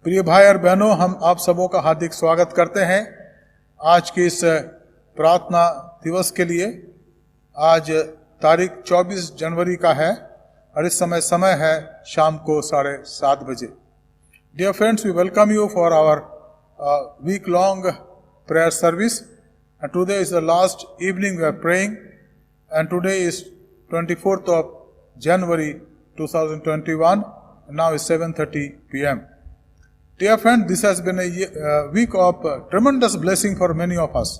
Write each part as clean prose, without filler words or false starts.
प्रिय भाई और बहनों, हम आप सबों का हार्दिक स्वागत करते हैं आज के इस प्रार्थना दिवस के लिए। आज तारीख 24 जनवरी का है और इस समय है शाम को 7:30 बजे। Dear friends, we welcome you for our week long prayer service, and today is the last evening we are praying, and today is 24th of January 2021, and now is 7:30 p.m. Dear friend, this has been a week of tremendous blessing for many of us,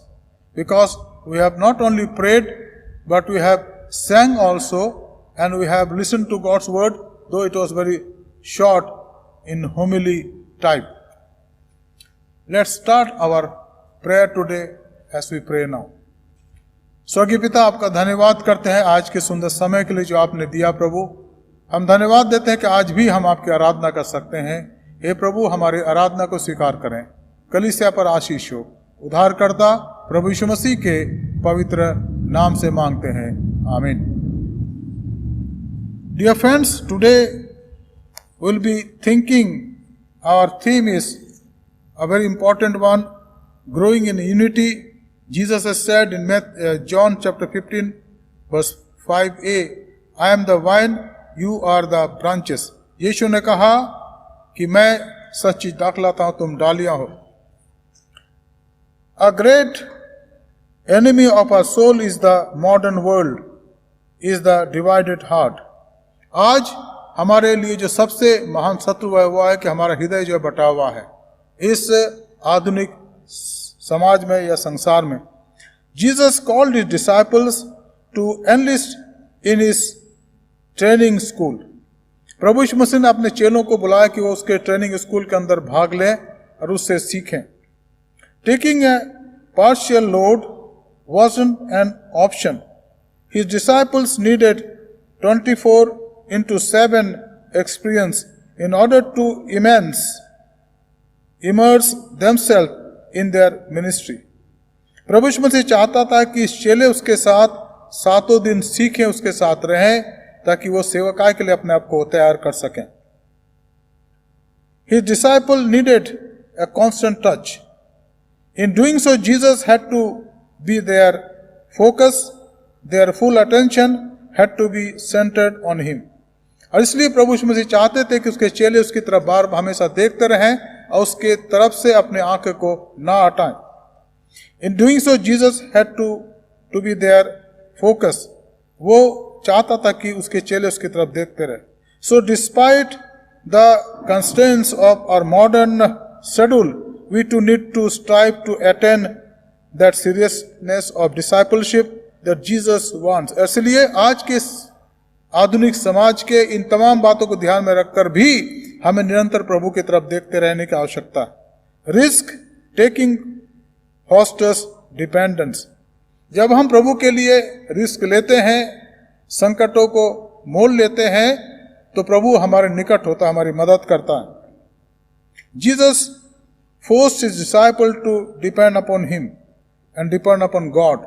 because we have not only prayed but we have sang also, and we have listened to God's word, though it was very short in homily type. Let's start our prayer today as we pray now. स्वर्गीय पिता, आपका धन्यवाद करते हैं आज के सुंदर समय के लिए जो आपने दिया। प्रभु, हम धन्यवाद देते हैं कि आज भी हम आपकी आराधना कर सकते हैं। हे प्रभु, हमारी आराधना को स्वीकार करें। कलीसिया पर आशीष हो। उद्धारकर्ता प्रभु यीशु मसीह के पवित्र नाम से मांगते हैं, आमीन। Dear friends, today we'll be thinking, our theme is a very important one, growing in unity. Jesus has said in John chapter 15 verse 5a, I am the vine, you are the branches. यीशु ने कहा कि मैं सच्ची दाखलता हूं, तुम डालियां हो। A great enemy of our soul is the modern world, is the divided heart. आज हमारे लिए जो सबसे महान शत्रु है वो है कि हमारा हृदय जो बटा हुआ है इस आधुनिक समाज में या संसार में। Jesus called his disciples to enlist in his training school. प्रभु यीशु मसीह ने अपने चेलों को बुलाया कि वो उसके ट्रेनिंग स्कूल के अंदर भाग लें और उससे सीखें। Taking a partial load wasn't an option. His disciples needed 24/7 experience in order to immerse themselves in their ministry. प्रभु यीशु मसीह चाहता था कि चेले उसके साथ सातों दिन सीखें, उसके साथ रहें, ताकि वो सेवकाई के लिए अपने आप को तैयार कर सकें। His disciple needed a constant touch. In doing so, Jesus had to be their focus, their full attention had to be centered on him. और इसलिए प्रभु यीशु मसीह चाहते थे कि उसके चेले उसकी तरफ बार हमेशा देखते रहें और उसके तरफ से अपने आंख को ना हटाएं। In doing so, Jesus had to be their focus. वो चाहता था कि उसके चेले उसकी तरफ देखते रहे। So despite the constraints of our modern schedule, we too need to strive to attain that seriousness of discipleship that Jesus wants. इसलिए आज के आधुनिक समाज के इन तमाम बातों को ध्यान में रखकर भी हमें निरंतर प्रभु की तरफ देखते रहने की आवश्यकता है। Risk taking fosters dependence. जब हम प्रभु के लिए रिस्क लेते हैं, संकटों को मोल लेते हैं, तो प्रभु हमारे निकट होता है, हमारी मदद करता है। Jesus forced his disciple to depend upon him and depend upon God.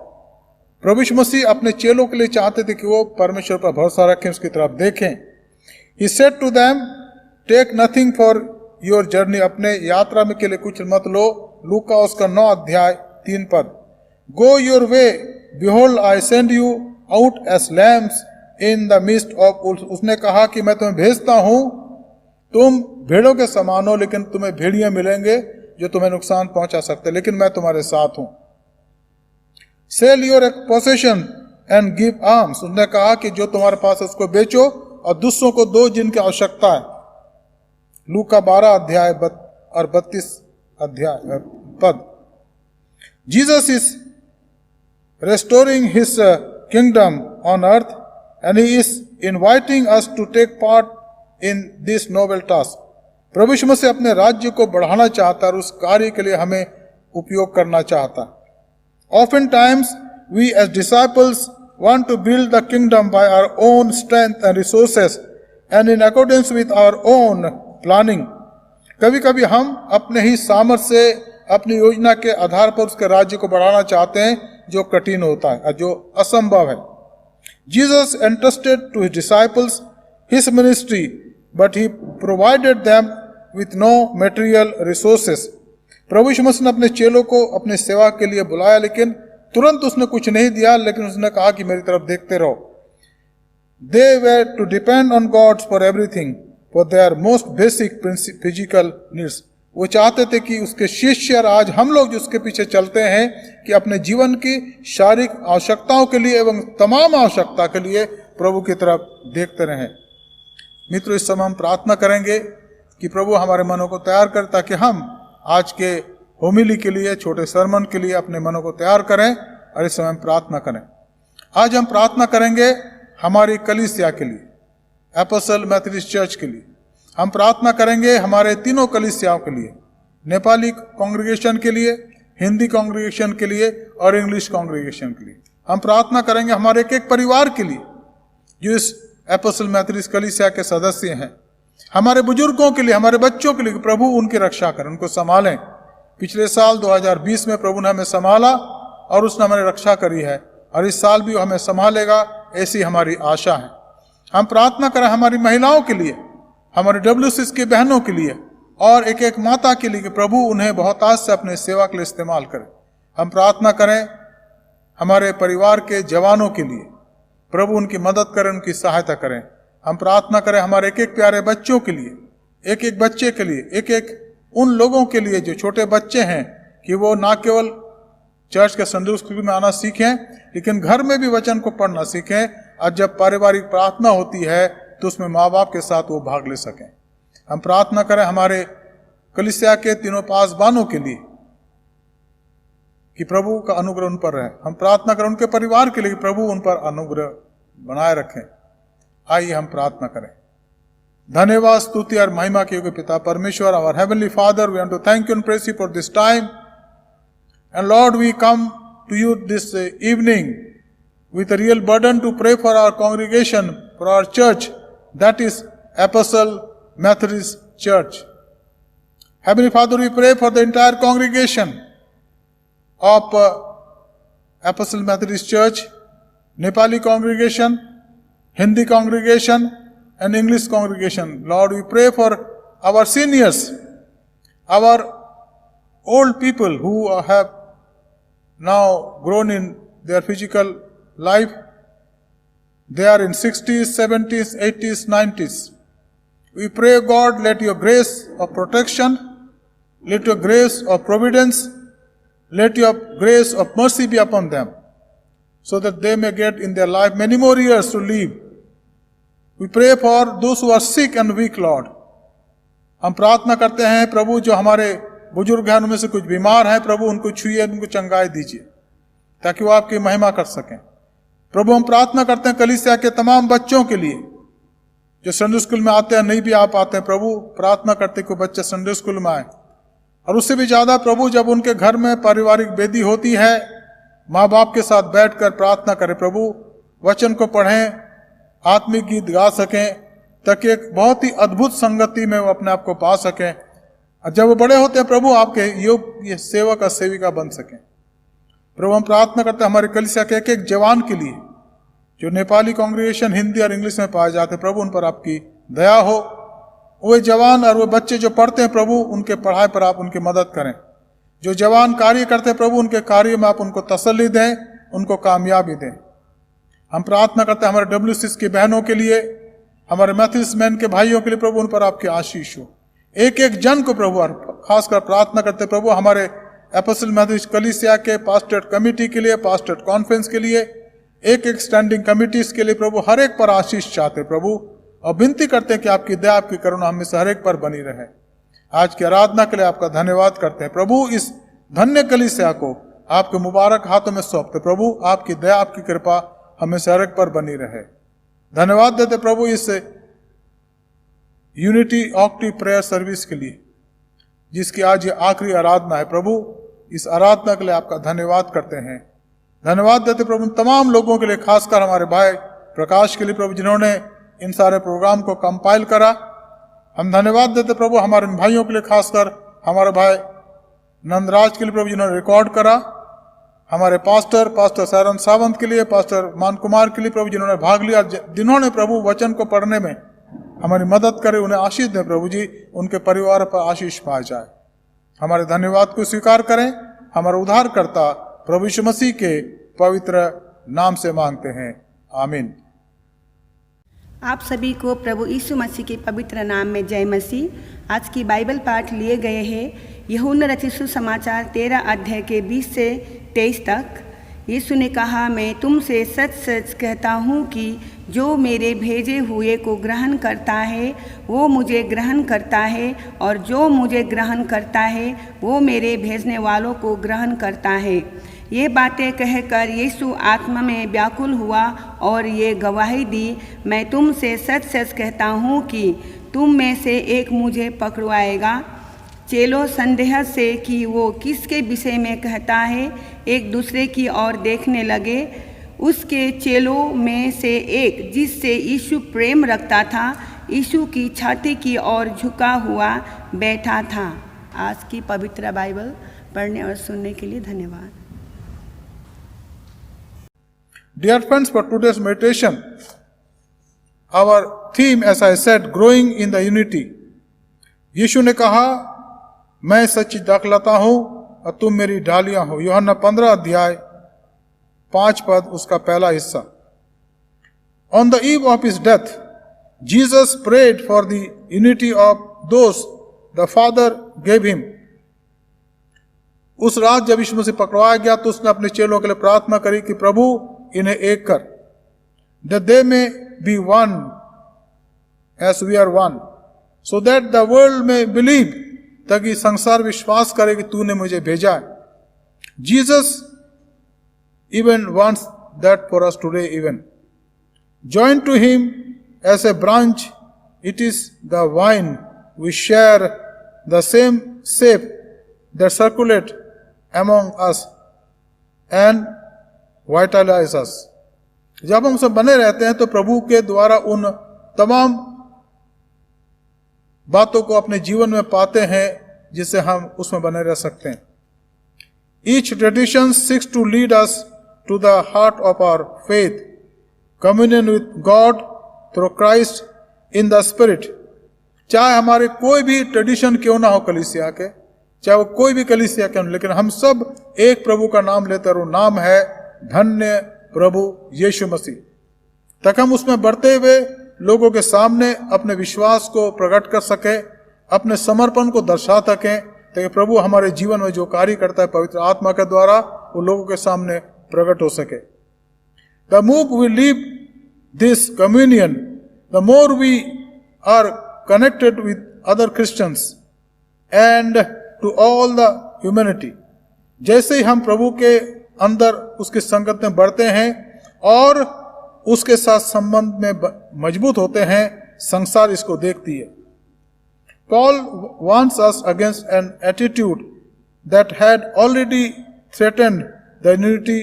प्रभु यीशु मसीह अपने चेलों के लिए चाहते थे कि वो परमेश्वर पर भरोसा रखें, उसकी तरफ देखें। He said to them, take nothing for your journey. अपने यात्रा में के लिए कुछ मत लो। लूका उसका 9 अध्याय 3 पद। Go your way, behold I send you out as lambs in the midst of wolves. उसने कहा कि मैं तुम्हें भेजता हूं, तुम भेड़ों के समान हो, लेकिन तुम्हें भेड़िए मिलेंगे जो तुम्हें नुकसान पहुंचा सकते, लेकिन मैं तुम्हारे साथ हूं। Sell your possession and give alms. उसने कहा कि जो तुम्हारे पास है उसको बेचो और दूसरों को दो जिनकी आवश्यकता है। लूका 12 अध्याय और 32 अध्याय पद। Jesus is restoring his kingdom on earth and he is inviting us to take part in this noble task. प्रभु यीशु मसीह अपने राज्य को बढ़ाना चाहता है और उस कार्य के लिए हमें उपयोग करना चाहता है। Oftentimes, we as disciples want to build the kingdom by our own strength and resources and in accordance with our own planning. कभी कभी हम अपने ही सामर्थ्य से, अपनी योजना के आधार पर उसके राज्य को बढ़ाना चाहते हैं, जो कठिन होता है, जो असंभव है। Jesus entrusted to his disciples his ministry, but he provided them with no material resources. प्रभु यीशु मसीह ने अपने चेलों को अपने सेवा के लिए बुलाया, लेकिन तुरंत उसने कुछ नहीं दिया, लेकिन उसने कहा कि मेरी तरफ देखते रहो. They were to depend on God for everything, for their most basic physical needs. वो चाहते थे कि उसके शिष्य और आज हम लोग जो उसके पीछे चलते हैं कि अपने जीवन की शारीरिक आवश्यकताओं के लिए एवं तमाम आवश्यकता के लिए प्रभु की तरफ देखते रहें. मित्रों, इस समय हम प्रार्थना करेंगे कि प्रभु हमारे मनों को तैयार करे, ताकि हम आज के होमिली के लिए, छोटे सरमन के लिए अपने मनों को तैयार करें और इस समय हम प्रार्थना करें. आज हम प्रार्थना करेंगे हमारी कलीसिया के लिए, एपोस्टल मेथोडिस्ट चर्च के लिए. हम प्रार्थना करेंगे हमारे तीनों कलीसियाओं के लिए, नेपाली कांग्रीगेशन के लिए, हिंदी कांग्रीगेशन के लिए और इंग्लिश कांग्रीगेशन के लिए. हम प्रार्थना करेंगे हमारे एक एक परिवार के लिए जो इस एपोस्टल मेथोडिस्ट कलीसिया के सदस्य हैं, हमारे बुजुर्गों के लिए, हमारे बच्चों के लिए. प्रभु उनकी रक्षा करें, उनको संभालें. पिछले साल 2020 में प्रभु ने हमें संभाला और उसने हमारी रक्षा करी है, और इस साल भी वो हमें संभालेगा, ऐसी हमारी आशा है. हम प्रार्थना करें हमारी महिलाओं के लिए, हमारे WCS की बहनों के लिए और एक एक माता के लिए कि प्रभु उन्हें बहुत आज से अपने सेवा के लिए इस्तेमाल करें. हम प्रार्थना करें हमारे परिवार के जवानों के लिए, प्रभु उनकी मदद करें, उनकी सहायता करें. हम प्रार्थना करें हमारे एक एक प्यारे बच्चों के लिए, एक एक बच्चे के लिए, एक एक उन लोगों के लिए जो छोटे बच्चे हैं, कि वो ना केवल चर्च के संडे स्कूल में आना सीखें, लेकिन घर में भी वचन को पढ़ना सीखें, और जब पारिवारिक प्रार्थना होती है तो उसमें माँ बाप के साथ वो भाग ले सकें. हम प्रार्थना करें हमारे कलीसिया के तीनों पासबानों के लिए कि प्रभु का अनुग्रह उन पर रहे. हम प्रार्थना करें उनके परिवार के लिए कि प्रभु उन पर अनुग्रह बनाए रखें. आइए हम प्रार्थना करें. धन्यवाद, स्तुति और महिमा के योग्य पिता परमेश्वर, our heavenly father, we want to thank you and praise you for this time. And lord, we come to you this evening with a real burden to pray for our congregation, for our church, that is Apostle Methodist Church. Heavenly Father, we pray for the entire congregation of Apostle Methodist Church, Nepali congregation, Hindi congregation and English congregation. Lord, we pray for our seniors, our old people who have now grown in their physical life. They are in 60s, 70s, 80s, 90s. We pray, God, let your grace of protection, let your grace of providence, let your grace of mercy be upon them, so that they may get in their life many more years to live. We pray for those who are sick and weak, Lord. हम प्रार्थना करते हैं प्रभु, जो हमारे बुजुर्ग हैं उनमें से कुछ बीमार हैं, प्रभु उनको छुइए, उनको चंगाई दीजिए, ताकि वो आपकी महिमा कर सकें. प्रभु हम प्रार्थना करते हैं कलीसिया के तमाम बच्चों के लिए जो संडे स्कूल में आते हैं, नहीं भी आ पाते हैं. प्रभु प्रार्थना करते कि बच्चे संडे स्कूल में आए, और उससे भी ज्यादा प्रभु जब उनके घर में पारिवारिक वेदी होती है, माँ बाप के साथ बैठकर प्रार्थना करें. प्रभु वचन को पढ़ें, आत्मिक गीत गा सकें, ताकि एक बहुत ही अद्भुत संगति में वो अपने आप को पा सकें, और जब वो बड़े होते हैं प्रभु आपके योग्य सेवक और सेविका बन सकें. प्रभु हम प्रार्थना करते हैं हमारे कलीसिया के एक एक जवान के लिए जो नेपाली कांग्रीगेशन, हिंदी और इंग्लिश में पाए जाते हैं. प्रभु उन पर आपकी दया हो. वो जवान और वो बच्चे जो पढ़ते हैं प्रभु, उनके पढ़ाई पर आप उनकी मदद करें. जो जवान कार्य करते हैं प्रभु, उनके कार्य में आप उनको तसल्ली दें, उनको कामयाबी दें. हम प्रार्थना करते हैं हमारे WCS की बहनों के लिए, हमारे मेथोडिस्ट मैन के भाइयों के लिए, प्रभु उन पर आपकी आशीष हो. एक एक जन को प्रभु, और खासकर प्रार्थना करते हैं प्रभु हमारे एपोस्टल मेथोडिस्ट कलीसिया के पास्टर कमिटी के लिए, पास्टर कॉन्फ्रेंस के लिए, एक एक स्टैंडिंग कमिटीज के लिए प्रभु हर एक पर आशीष चाहते प्रभु, और विनती करते हैं कि आपकी दया, आपकी करुणा हम में से हर एक पर बनी रहे. आज की आराधना के लिए आपका धन्यवाद करते हैं प्रभु. इस धन्य कलीसिया को आपके मुबारक हाथों में सौंपते प्रभु, आपकी दया, आपकी कृपा हमें से हर एक पर बनी रहे. धन्यवाद देते प्रभु इस यूनिटी ऑक्टिव प्रेयर सर्विस के लिए, जिसकी आज ये आखिरी आराधना है. प्रभु इस आराधना के लिए आपका धन्यवाद करते हैं. धन्यवाद देते प्रभु तमाम लोगों के लिए, खासकर हमारे भाई प्रकाश के लिए प्रभु, जिन्होंने इन सारे प्रोग्राम को कंपाइल करा. हम धन्यवाद देते प्रभु हमारे भाइयों के लिए, खासकर हमारे भाई नंदराज के लिए प्रभु, जिन्होंने रिकॉर्ड करा. हमारे पास्टर सैरन सावंत के लिए, पास्टर मान कुमार के लिए प्रभु, जिन्होंने भाग लिया, जिन्होंने प्रभु वचन को पढ़ने में हमारी मदद करे, उन्हें आशीष दे प्रभु जी, उनके परिवार पर आशीष पाया जाए। हमारे धन्यवाद को स्वीकार करें, हमारा उद्धारकर्ता प्रभु यीशु मसीह के पवित्र नाम से मांगते हैं, आमीन। आप सभी को प्रभु यीशु मसीह के पवित्र नाम में जय मसीह। आज की बाइबल पाठ लिए गए हैं यूहन्ना रचित सुसमाचार 13 अध्याय के 20 से 23 तक। यीशु ने कहा, मैं तुमसे सच सच कहता हूँ कि जो मेरे भेजे हुए को ग्रहण करता है वो मुझे ग्रहण करता है, और जो मुझे ग्रहण करता है वो मेरे भेजने वालों को ग्रहण करता है। ये बातें कहकर यीशु आत्मा में व्याकुल हुआ और ये गवाही दी, मैं तुमसे सच सच कहता हूँ कि तुम में से एक मुझे पकड़वाएगा। चेलों संदेह से कि वो किसके विषय में कहता है एक दूसरे की ओर देखने लगे। उसके चेलों में से एक, जिससे यीशु प्रेम रखता था, यीशु की छाती की ओर झुका हुआ बैठा था। आज की पवित्र बाइबल पढ़ने और सुनने के लिए धन्यवाद। Dear friends, for today's meditation, our theme, as I said, growing in the unity. यीशु ने कहा, मैं सच्ची दाखलता हूं और तुम मेरी डालियां हो। यूहन्ना 15 अध्याय 5 पद, उसका पहला हिस्सा। On the eve of his death, Jesus prayed for the unity of those the Father gave him. उस रात जब यीशु मसीह पकड़वाया गया तो उसने अपने चेलों के लिए प्रार्थना करी कि प्रभु इन्हें एक कर, that they may be one as we are one, so that the world may believe, ताकि संसार विश्वास करे कि तूने मुझे भेजा है। Jesus even wants that for us today even. Joined to him as a branch, it is the vine. We share the same shape that circulate among us and vitalize us. जब हम सब बने रहते हैं तो प्रभु के द्वारा उन तमाम बातों को अपने जीवन में पाते हैं जिससे हम उसमें बने रह सकते हैं। Each tradition seeks to lead us to the heart of our faith, communion with God through Christ in the Spirit. चाहे हमारे कोई भी ट्रेडिशन क्यों ना हो कलीसिया के, चाहे वो कोई भी कलीसिया क्यों, लेकिन हम सब एक प्रभु का नाम लेते हैं, वो नाम है धन्य प्रभु यीशु मसीह। तक हम उसमें बढ़ते हुए लोगों के सामने अपने विश्वास को प्रकट कर सके, अपने समर्पण को दर्शा सकें, ताकि प्रभु हमारे जीवन में जो कार्य करता है पवित्र आत्मा के द्वारा वो लोगों के सामने प्रकट हो सके। The more we live this communion, the more we are connected with other Christians and to all the humanity. जैसे ही हम प्रभु के अंदर उसकी संगत में बढ़ते हैं और उसके साथ संबंध में मजबूत होते हैं, संसार इसको देखती है। Paul warns us against an attitude that had already threatened the unity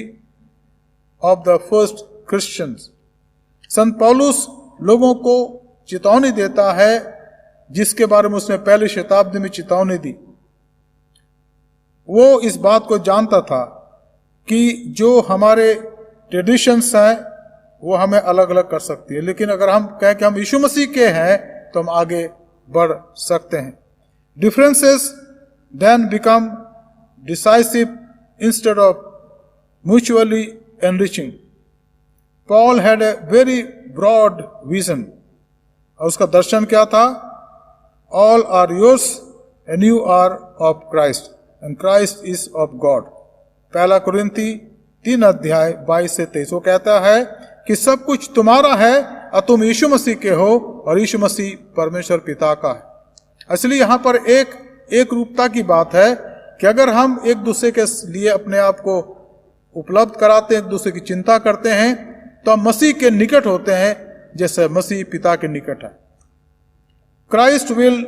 of the first Christians. संत पौलुस लोगों को चेतावनी देता है जिसके बारे में उसने पहली शताब्दी में चेतावनी दी। वो इस बात को जानता था कि जो हमारे ट्रेडिशंस हैं वो हमें अलग अलग कर सकती है, लेकिन अगर हम कहें कि हम यीशु मसीह के हैं तो हम आगे बढ़ सकते हैं। Differences then become decisive instead of mutually enriching. Paul had a very broad vision, और उसका दर्शन क्या था? All are yours and you are of Christ and Christ is of God. पहला कुरिन्थी 3 अध्याय 22 से 23 वो कहता है कि सब कुछ तुम्हारा है और तुम यीशु मसीह के हो और यीशु मसीह परमेश्वर पिता का है। इसलिए यहाँ पर एक रूपता की बात है कि अगर हम एक दूसरे के लिए अपने आप को उपलब्ध कराते हैं, एक दूसरे की चिंता करते हैं, तो हम मसीह के निकट होते हैं जैसे मसीह पिता के निकट है। Christ will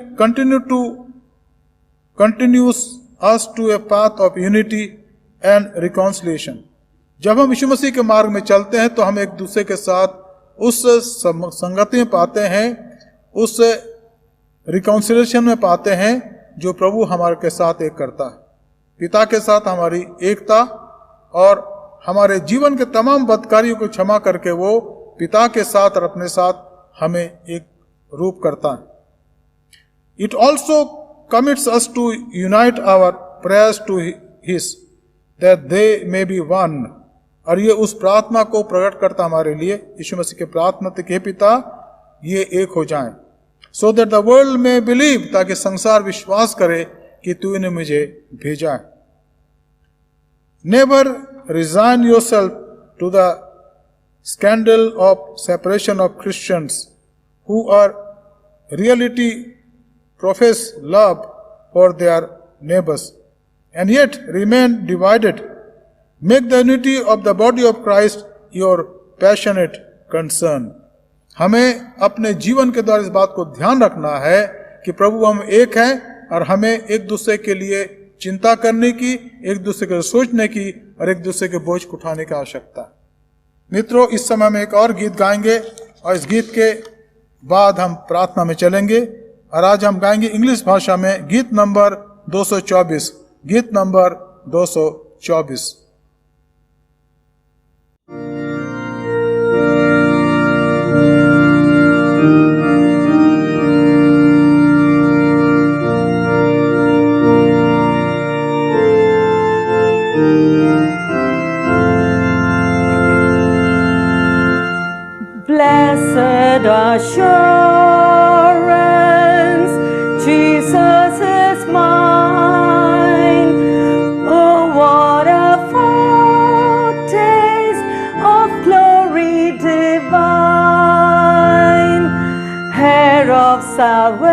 continues us to a path of unity and reconciliation. जब हम यीशु मसीह के मार्ग में चलते हैं तो हम एक दूसरे के साथ उस संगति में पाते हैं, उस रिकॉन्सिलिएशन में पाते हैं जो प्रभु हमारे के साथ एक करता है। पिता के साथ हमारी एकता और हमारे जीवन के तमाम बदकारियों को क्षमा करके वो पिता के साथ और अपने साथ हमें एक रूप करता है. It also commits us to unite our prayers to His, that they may be one. और ये उस प्रार्थना को प्रकट करता हमारे लिए, यीशु मसीह के प्रार्थना तक, हे पिता ये एक हो जाएं, so that the world may believe, ताकि संसार विश्वास करे कि तूने मुझे भेजा है. Never resign yourself to the scandal of separation of Christians who are reality profess love for their neighbors and yet remain divided. Make the unity of the body of Christ your passionate concern. हमें अपने जीवन के द्वारा इस बात को ध्यान रखना है कि प्रभु हम एक हैं और हमें एक दूसरे के लिए चिंता करने की, एक दूसरे को सोचने की और एक दूसरे के बोझ उठाने की आवश्यकता है. मित्रों, इस समय हम एक और गीत गाएंगे और इस गीत के बाद हम प्रार्थना में चलेंगे. और आज हम गाएंगे इंग्लिश भाषा में गीत नंबर 224. गीत number 224. Blessed assurance, Jesus is mine. Oh, what a foretaste of glory divine, heir of salvation,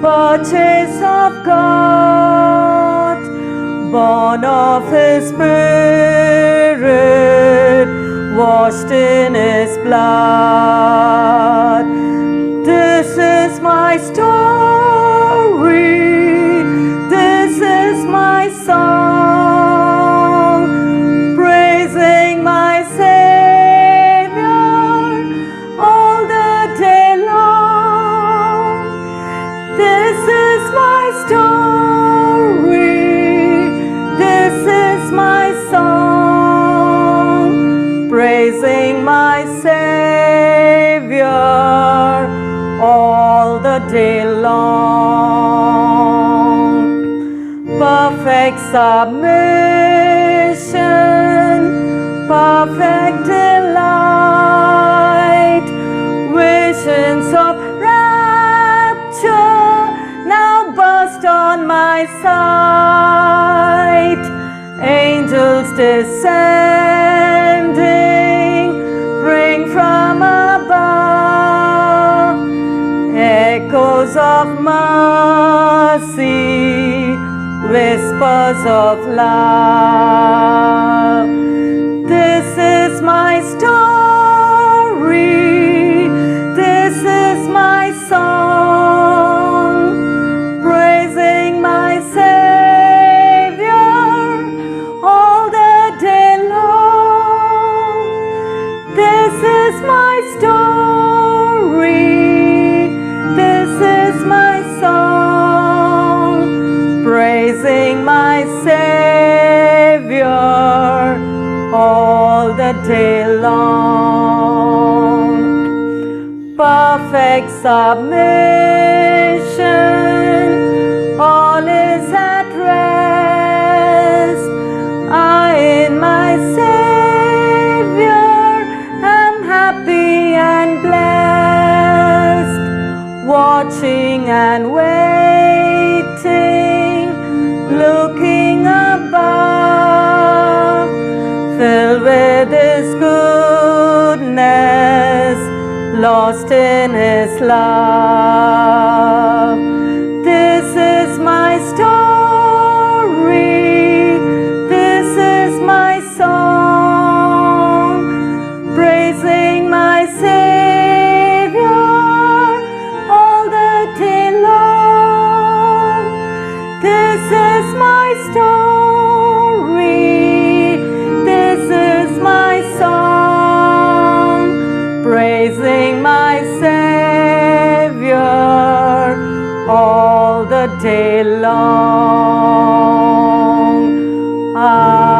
purchase of God, born of His Spirit, washed in His blood. This is my story, this is my song, praising my Savior all the day long. This is my story, this is my song, praising my Savior all the day long. Perfect submission, perfect delight, visions of rapture now burst on my sight. Angels descending, bring from above echoes of mercy, whispers of love. This is my story, this is my song, praising my Savior all the day long. This is my story, this is my song, praising my Savior all the day long. Perfect submission, all is at rest. I in my Savior am happy and blessed, watching and waiting, looking above, filled with His goodness, lost in His love. This is my story, this is my song, praising my Savior all the day long. This is my story, this is my song, praising my Savior all the day long. Amen.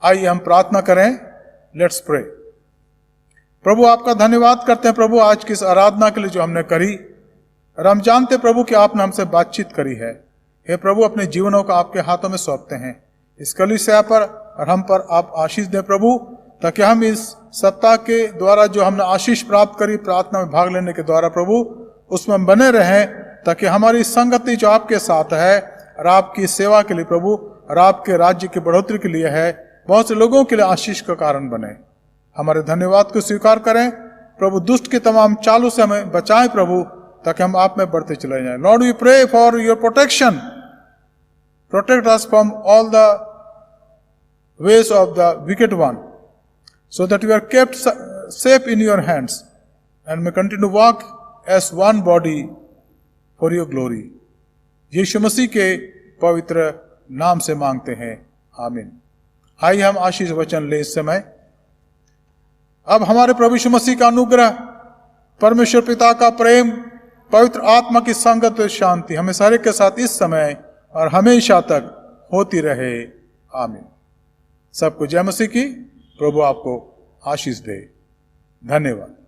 आइए हम प्रार्थना करें। Let's pray. प्रभु आपका धन्यवाद करते हैं प्रभु आज की इस आराधना के लिए जो हमने करी, और हम जानते प्रभु कि आपने हमसे बातचीत करी है। हे प्रभु, अपने जीवनों को आपके हाथों में सौंपते हैं। इस कलीसिया पर और हम पर आप आशीष दें प्रभु, ताकि हम इस सप्ताह के द्वारा जो हमने आशीष प्राप्त करी प्रार्थना में भाग लेने के द्वारा प्रभु, उसमें हम बने रहें, ताकि हमारी संगति जो आपके साथ है और आपकी सेवा के लिए प्रभु और आपके राज्य की बढ़ोतरी के लिए है, बहुत से लोगों के लिए आशीष का कारण बने। हमारे धन्यवाद को स्वीकार करें प्रभु। दुष्ट के तमाम चालों से हमें बचाएं प्रभु, ताकि हम आप में बढ़ते चले जाएं। Lord, we pray for your protection. Protect us from all the ways of the wicked one, so that we are kept safe in your hands and may continue to walk as one body for your glory. यीशु मसीह के पवित्र नाम से मांगते हैं, आमीन। आइए हम आशीष वचन ले इस समय। अब हमारे प्रभु यीशु मसीह का अनुग्रह, परमेश्वर पिता का प्रेम, पवित्र आत्मा की संगत और शांति हमें सारे के साथ इस समय और हमेशा तक होती रहे, आमीन। सबको जय मसीह की। प्रभु आपको आशीष दे। धन्यवाद।